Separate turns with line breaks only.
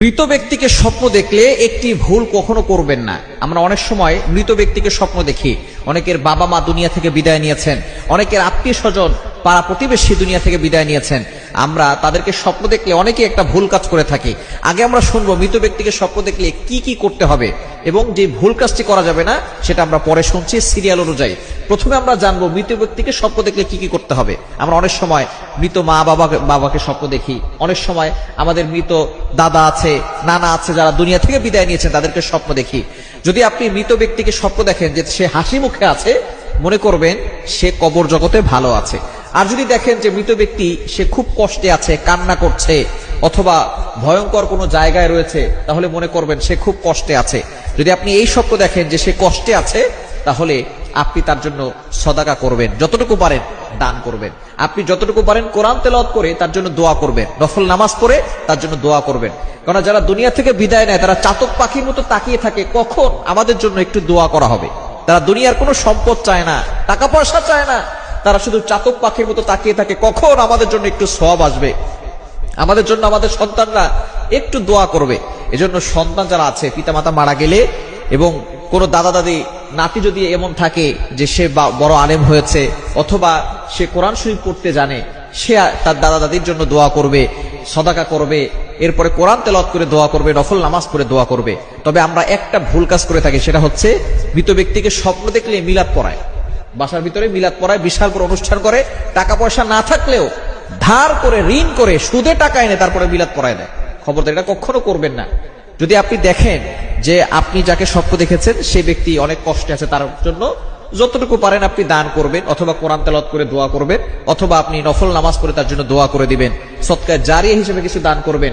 মৃত ব্যক্তিকে স্বপ্ন দেখলে একটি ভুল কখনো করবেন না। আমরা অনেক সময় মৃত ব্যক্তিকে স্বপ্ন দেখি। অনেকের বাবা মা দুনিয়া থেকে বিদায় নিয়েছেন, অনেকের আত্মীয় স্বজন পাড়া প্রতিবেশী দুনিয়া থেকে বিদায় নিয়েছেন। আমরা তাদেরকে স্বপ্ন দেখলে অনেকে একটা ভুল কাজ করে থাকি। আগে আমরা শুনবো মৃত ব্যক্তিকে স্বপ্ন দেখলে কি কি করতে হবে এবং যে ভুল কাজটি করা যাবে না সেটা আমরা পরে শুনছি সিরিয়াল অনুযায়ী। প্রথমে আমরা জানবো মৃত ব্যক্তিকে স্বপ্ন দেখলে কি কি করতে হবে। আমরা অনেক সময় মৃত মা বাবাকে স্বপ্ন দেখি, অনেক সময় আমাদের মৃত দাদা আছে, নানা আছে, যারা দুনিয়া থেকে বিদায় নিয়েছেন তাদেরকে স্বপ্ন দেখি। যদি আপনি মৃত ব্যক্তিকে স্বপ্ন দেখেন যে সে হাসি মুখে আছে, মনে করবেন সে কবর জগতে ভালো আছে। আর যদি দেখেন যে মৃত ব্যক্তি সে খুব কষ্টে আছে, কান্না করছে অথবা ভয়ঙ্কর কোনো জায়গায় রয়েছে, তাহলে মনে করবেন সে খুব কষ্টে আছে। যদি আপনি এই স্বপ্ন দেখেন যে সে কষ্টে আছে, তাহলে আপনি তার জন্য সদাকা করবেন, যতটুকু পারেন দান করবেন। আপনি যতটুকু পারেন কোরআন তেলাওয়াত করে তার জন্য দোয়া করবেন, নফল নামাজ পড়ে তার জন্য দোয়া করবেন। কারণ যারা দুনিয়া থেকে বিদায় নেয় তারা চাতক পাখির মতো তাকিয়ে থাকে কখন আমাদের জন্য একটু দোয়া করা হবে। তারা দুনিয়ার কোনো সম্পদ চায় না, টাকা পয়সা চায় না, তারা শুধু চাতক পাখির মতো তাকিয়ে থাকে কখন আমাদের জন্য একটু সওয়াব আসবে, আমাদের জন্য আমাদের সন্তানরা একটু দোয়া করবে। এজন্য সন্তান যারা আছে, পিতামাতা মারা গেলে এবং কোন দাদা দাদি নাতি যদি এমন থাকে যে সে বড় আলেম হয়েছে অথবা সে কোরআন শরীফ পড়তে জানে, সে তার দাদা দাদির জন্য দোয়া করবে, সদাকা করবে, এরপরে কোরআন তেলাওয়াত করে দোয়া করবে, নফল নামাজ পড়ে দোয়া করবে। তবে আমরা একটা ভুল কাজ করে থাকি, সেটা হচ্ছে মৃত ব্যক্তিকে স্বপ্ন দেখলে মিলাদ পড়ায়, বাসার ভিতরে মিলাদ পড়ায়, বিশাল বড় অনুষ্ঠান করে, টাকা পয়সা না থাকলেও ধার করে ঋণ করে সুদে টাকা এনে তারপরে মিলাদ পড়ায় দেয়। খবরদার, এটা কখনো করবেন না। যদি আপনি দেখেন যে আপনি যাকে স্বপ্ন দেখেছেন সেই ব্যক্তি অনেক কষ্টে আছে, তার জন্য যতটুকু পারেন আপনি দান করবেন, অথবা কোরআন তেলাওয়াত করে দোয়া করবেন, অথবা আপনি নফল নামাজ পড়ে তার জন্য দোয়া করে দিবেন, সদকায়ে জারিয়া হিসেবে কিছু দান করবেন।